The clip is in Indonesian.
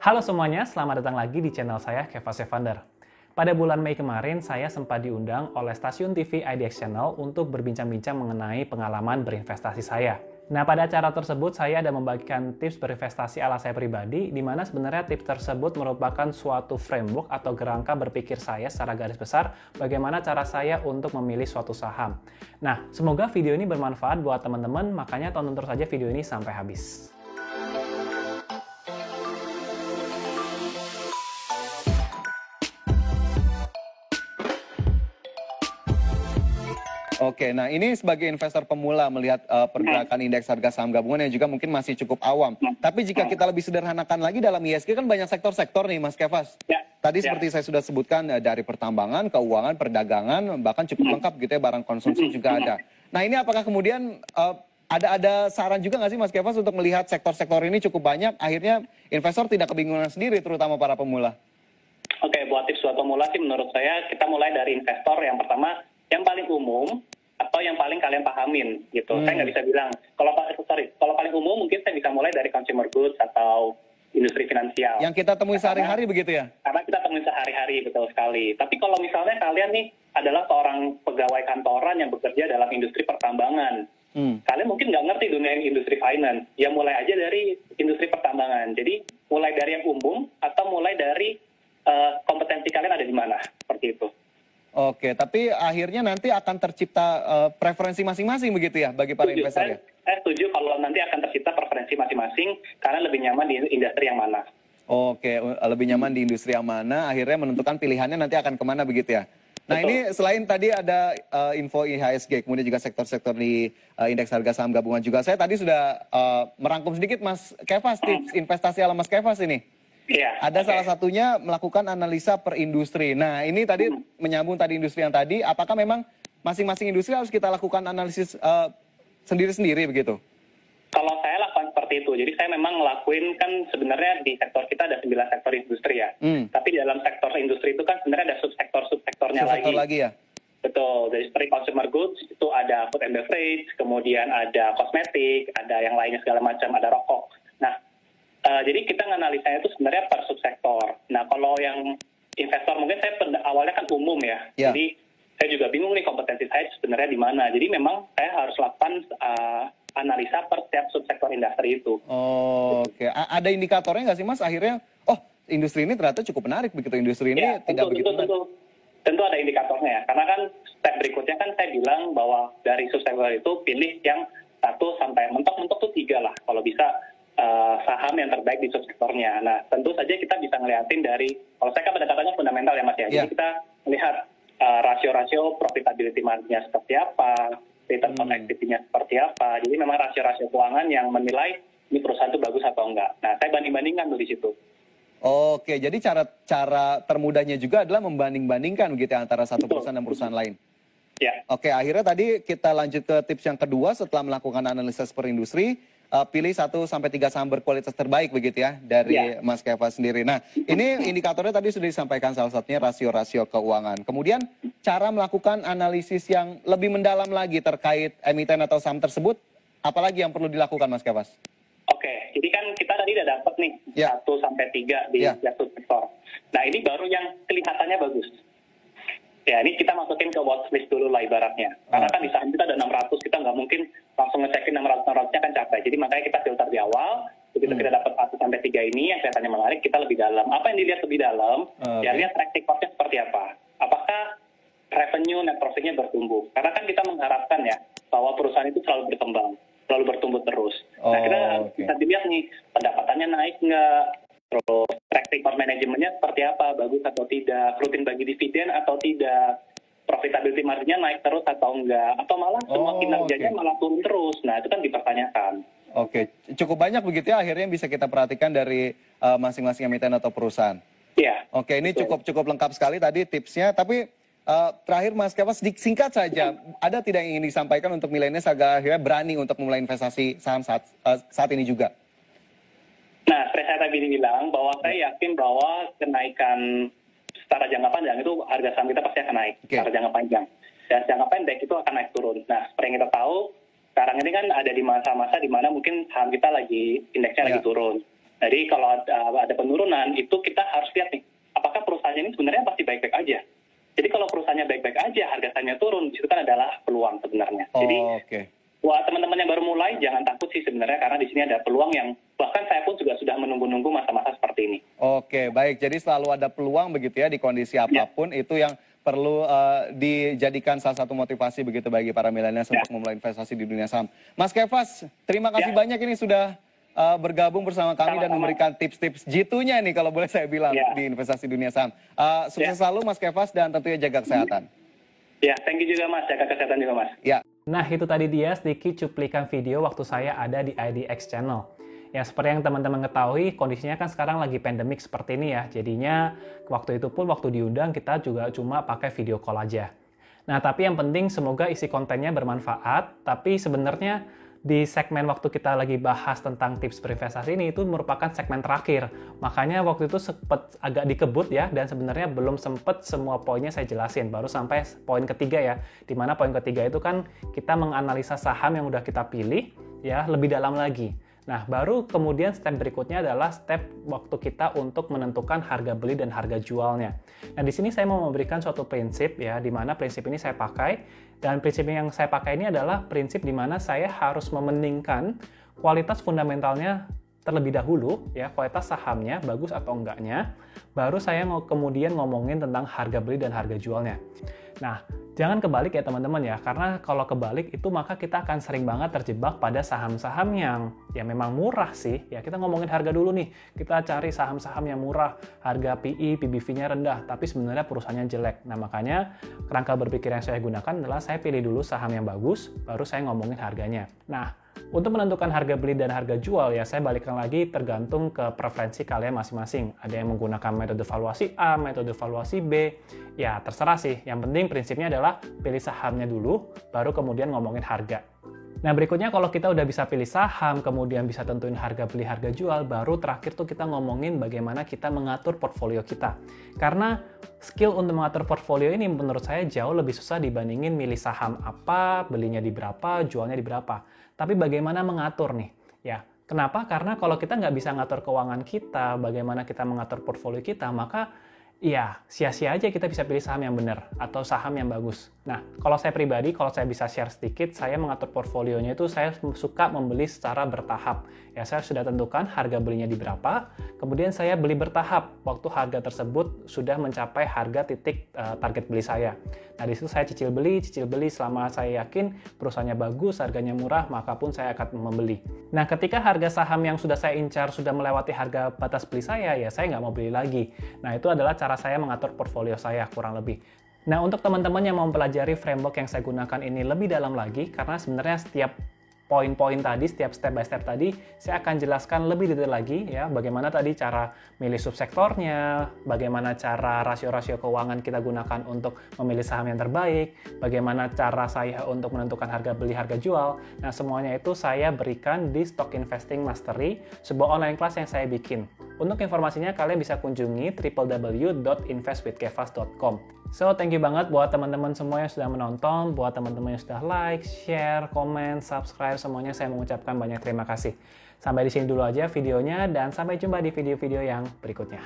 Halo semuanya, selamat datang lagi di channel saya, Kevas Evander. Pada bulan Mei kemarin, saya sempat diundang oleh stasiun TV IDX Channel untuk berbincang-bincang mengenai pengalaman berinvestasi saya. Nah, pada acara tersebut saya ada membagikan tips berinvestasi ala saya pribadi, di mana sebenarnya tips tersebut merupakan suatu framework atau kerangka berpikir saya secara garis besar bagaimana cara saya untuk memilih suatu saham. Nah, semoga video ini bermanfaat buat teman-teman, makanya tonton terus saja video ini sampai habis. Oke, nah ini sebagai investor pemula melihat pergerakan indeks harga saham gabungan yang juga mungkin masih cukup awam. Tapi jika kita lebih sederhanakan lagi dalam ISG kan banyak sektor-sektor nih Mas Kevas. Tadi seperti saya sudah sebutkan dari pertambangan, keuangan, perdagangan, bahkan cukup lengkap gitu ya, barang konsumsi juga ada. Nah ini apakah kemudian ada saran juga nggak sih Mas Kevas untuk melihat sektor-sektor ini cukup banyak, akhirnya investor tidak kebingungan sendiri terutama para pemula? Oke, buat tips buat pemula sih menurut saya kita mulai dari investor yang pertama, yang paling umum atau yang paling kalian pahamin gitu. Saya nggak bisa bilang kalau paling umum mungkin saya bisa mulai dari consumer goods atau industri finansial. Yang kita temui sehari-hari begitu ya? Karena kita temui sehari-hari, betul sekali. Tapi kalau misalnya kalian nih adalah seorang pegawai kantoran yang bekerja dalam industri pertambangan, kalian mungkin nggak ngerti dunia industri finance. Ya mulai aja dari industri pertambangan. Jadi mulai dari yang umum atau mulai dari kompetensi kalian ada di mana, seperti itu. Oke, tapi akhirnya nanti akan tercipta preferensi masing-masing begitu ya bagi para investor ya? Saya setuju kalau nanti akan tercipta preferensi masing-masing karena lebih nyaman di industri yang mana. Oke, lebih nyaman di industri yang mana, akhirnya menentukan pilihannya nanti akan kemana begitu ya? Nah Betul. ini selain tadi ada info IHSG, kemudian juga sektor-sektor di indeks harga saham gabungan juga. Saya tadi sudah merangkum sedikit Mas Kevas, tips investasi ala Mas Kevas ini. Iya. Ada salah satunya melakukan analisa per industri. Nah, ini tadi menyambung tadi industri yang tadi, apakah memang masing-masing industri harus kita lakukan analisis sendiri-sendiri begitu? Kalau saya lakukan seperti itu, jadi saya memang ngelakuin kan sebenarnya di sektor kita ada 9 sektor industri ya. Tapi di dalam sektor industri itu kan sebenarnya ada subsektornya lagi. Sektor lagi ya? Betul, jadi seperti consumer goods itu ada food and beverage, kemudian ada kosmetik, ada yang lainnya segala macam, ada rokok. Nah, jadi kita menganalisanya itu sebenarnya per subsektor. Nah, kalau yang investor mungkin saya awalnya kan umum ya. Jadi saya juga bingung nih kompetensi saya sebenarnya di mana. Jadi memang saya harus lakukan analisa per setiap subsektor industri itu. Oke. Ada indikatornya nggak sih Mas akhirnya, oh industri ini ternyata cukup menarik begitu, industri ini ya, tidak begitu menarik? Tentu ada indikatornya ya. Karena kan step berikutnya kan saya bilang bahwa dari subsektor itu pilih yang 1 sampai mentok-mentok tuh 3 lah. Kalau bisa saham yang terbaik di subsektornya. Nah, tentu saja kita bisa ngeliatin dari, kalau saya kan pendekatannya fundamental ya Mas ya. Jadi kita melihat rasio-rasio profitability margin-nya seperti apa, return on equity-nya seperti apa. Jadi memang rasio-rasio keuangan yang menilai ini perusahaan itu bagus atau enggak. Nah, saya banding-bandingkan tuh di situ. Oke, jadi cara termudahnya juga adalah membanding-bandingkan gitu ya, antara satu perusahaan dan perusahaan lain. Ya. Oke, akhirnya tadi kita lanjut ke tips yang kedua setelah melakukan analisis per industri. Pilih 1 sampai 3 saham berkualitas terbaik begitu ya dari Mas Kevas sendiri. Nah, ini indikatornya tadi sudah disampaikan salah satunya rasio-rasio keuangan. Kemudian cara melakukan analisis yang lebih mendalam lagi terkait emiten atau saham tersebut, apalagi yang perlu dilakukan Mas Kevas? Oke, jadi kan kita tadi udah dapat nih 1 sampai 3 di satu sektor. Nah, ini baru yang kelihatannya bagus. Ya, ini kita masukin ke watchlist dulu lah ibaratnya. Karena kan di saham kita ada 600, kita nggak mungkin langsung ngecekin 600-600-nya kan capek. Jadi makanya kita filter di awal, begitu kita dapat 1 sampai 3 ini yang kelihatannya menarik, kita lebih dalam. Apa yang dilihat lebih dalam? Ya lihat track record-nya seperti apa. Apakah revenue net profit-nya bertumbuh? Karena kan kita mengharapkan ya bahwa perusahaan itu selalu berkembang, selalu bertumbuh terus. Nah, kita bisa dilihat nih pendapatannya naik nggak? Terus track record manajemennya seperti apa, bagus atau tidak, rutin bagi dividen atau tidak, profitability margin-nya naik terus atau enggak, atau malah semua kinerjanya malah turun terus. Nah, itu kan dipertanyakan. Oke, cukup banyak begitu ya akhirnya bisa kita perhatikan dari masing-masing emiten atau perusahaan. Iya. Oke, ini cukup lengkap sekali tadi tipsnya, tapi terakhir Mas Kevas, singkat saja, ada tidak yang ingin disampaikan untuk milenials agar akhirnya berani untuk memulai investasi saham saat ini juga? Nah, seperti saya tadi bilang bahwa saya yakin bahwa kenaikan secara jangka panjang itu harga saham kita pasti akan naik secara jangka panjang. Dan jangka pendek itu akan naik turun. Nah, seperti yang kita tahu, sekarang ini kan ada di masa-masa di mana mungkin saham kita lagi indeksnya lagi turun. Nah, Jadi kalau ada penurunan, itu kita harus lihat nih, apakah perusahaannya ini sebenarnya pasti baik-baik aja. Jadi kalau perusahaannya baik-baik aja, harga sahamnya turun, itu kan adalah peluang sebenarnya. Jadi buat teman-teman yang baru mulai, jangan takut sih sebenarnya, karena di sini ada peluang yang bahkan saya pun juga sudah menunggu-nunggu masa-masa seperti ini. Oke, baik. Jadi selalu ada peluang begitu ya di kondisi apapun, itu yang perlu dijadikan salah satu motivasi begitu bagi para milenial untuk memulai investasi di dunia saham. Mas Kefas, terima kasih banyak ini sudah bergabung bersama kami dan memberikan tips-tips jitu-nya nih kalau boleh saya bilang di investasi dunia saham. Sukses selalu Mas Kefas dan tentunya jaga kesehatan. Ya, thank you juga Mas, jaga kesehatan juga Mas. Ya. Nah, itu tadi dia sedikit cuplikan video waktu saya ada di IDX Channel. Ya, seperti yang teman-teman ketahui, kondisinya kan sekarang lagi pandemik seperti ini ya. Jadinya, waktu itu pun, waktu diundang, kita juga cuma pakai video call aja. Nah, tapi yang penting semoga isi kontennya bermanfaat. Tapi sebenarnya di segmen waktu kita lagi bahas tentang tips berinvestasi ini, itu merupakan segmen terakhir. Makanya waktu itu sempat agak dikebut ya, dan sebenarnya belum sempat semua poinnya saya jelasin. Baru sampai poin ketiga ya, dimana poin ketiga itu kan kita menganalisa saham yang udah kita pilih, ya lebih dalam lagi. Nah, baru kemudian step berikutnya adalah step waktu kita untuk menentukan harga beli dan harga jualnya. Nah, di sini saya mau memberikan suatu prinsip ya, di mana prinsip ini saya pakai, dan prinsip yang saya pakai ini adalah prinsip di mana saya harus mementingkan kualitas fundamentalnya terlebih dahulu, ya kualitas sahamnya bagus atau enggaknya, baru saya kemudian ngomongin tentang harga beli dan harga jualnya. Nah, jangan kebalik ya teman-teman ya, karena kalau kebalik itu maka kita akan sering banget terjebak pada saham-saham yang ya memang murah sih. Ya kita ngomongin harga dulu nih, kita cari saham-saham yang murah, harga PI, PBV-nya rendah, tapi sebenarnya perusahaannya jelek. Nah makanya kerangka berpikir yang saya gunakan adalah saya pilih dulu saham yang bagus, baru saya ngomongin harganya. Nah, untuk menentukan harga beli dan harga jual ya saya balikkan lagi tergantung ke preferensi kalian masing-masing. Ada yang menggunakan metode valuasi A, metode valuasi B, ya terserah sih. Yang penting prinsipnya adalah pilih sahamnya dulu, baru kemudian ngomongin harga. Nah berikutnya kalau kita udah bisa pilih saham, kemudian bisa tentuin harga beli, harga jual, baru terakhir tuh kita ngomongin bagaimana kita mengatur portfolio kita. Karena skill untuk mengatur portfolio ini menurut saya jauh lebih susah dibandingin milih saham apa, belinya di berapa, jualnya di berapa. Tapi bagaimana mengatur nih? Ya, kenapa? Karena kalau kita nggak bisa ngatur keuangan kita, bagaimana kita mengatur portfolio kita, maka ya sia-sia aja kita bisa pilih saham yang benar atau saham yang bagus. Nah, kalau saya pribadi, kalau saya bisa share sedikit, saya mengatur portfolionya itu saya suka membeli secara bertahap. Ya, saya sudah tentukan harga belinya di berapa, kemudian saya beli bertahap waktu harga tersebut sudah mencapai harga titik target beli saya. Nah, di situ saya cicil beli selama saya yakin perusahaannya bagus, harganya murah, maka pun saya akan membeli. Nah, ketika harga saham yang sudah saya incar sudah melewati harga batas beli saya, ya saya nggak mau beli lagi. Nah, itu adalah cara saya mengatur portfolio saya kurang lebih. Nah, untuk teman-teman yang mau mempelajari framework yang saya gunakan ini lebih dalam lagi, karena sebenarnya setiap poin-poin tadi, setiap step by step tadi, saya akan jelaskan lebih detail lagi ya, bagaimana tadi cara milih subsektornya, bagaimana cara rasio-rasio keuangan kita gunakan untuk memilih saham yang terbaik, bagaimana cara saya untuk menentukan harga beli, harga jual. Nah, semuanya itu saya berikan di Stock Investing Mastery, sebuah online class yang saya bikin. Untuk informasinya, kalian bisa kunjungi www.investwithkefas.com. So, thank you banget buat teman-teman semua yang sudah menonton, buat teman-teman yang sudah like, share, komen, subscribe, semuanya saya mengucapkan banyak terima kasih. Sampai di sini dulu aja videonya, dan sampai jumpa di video-video yang berikutnya.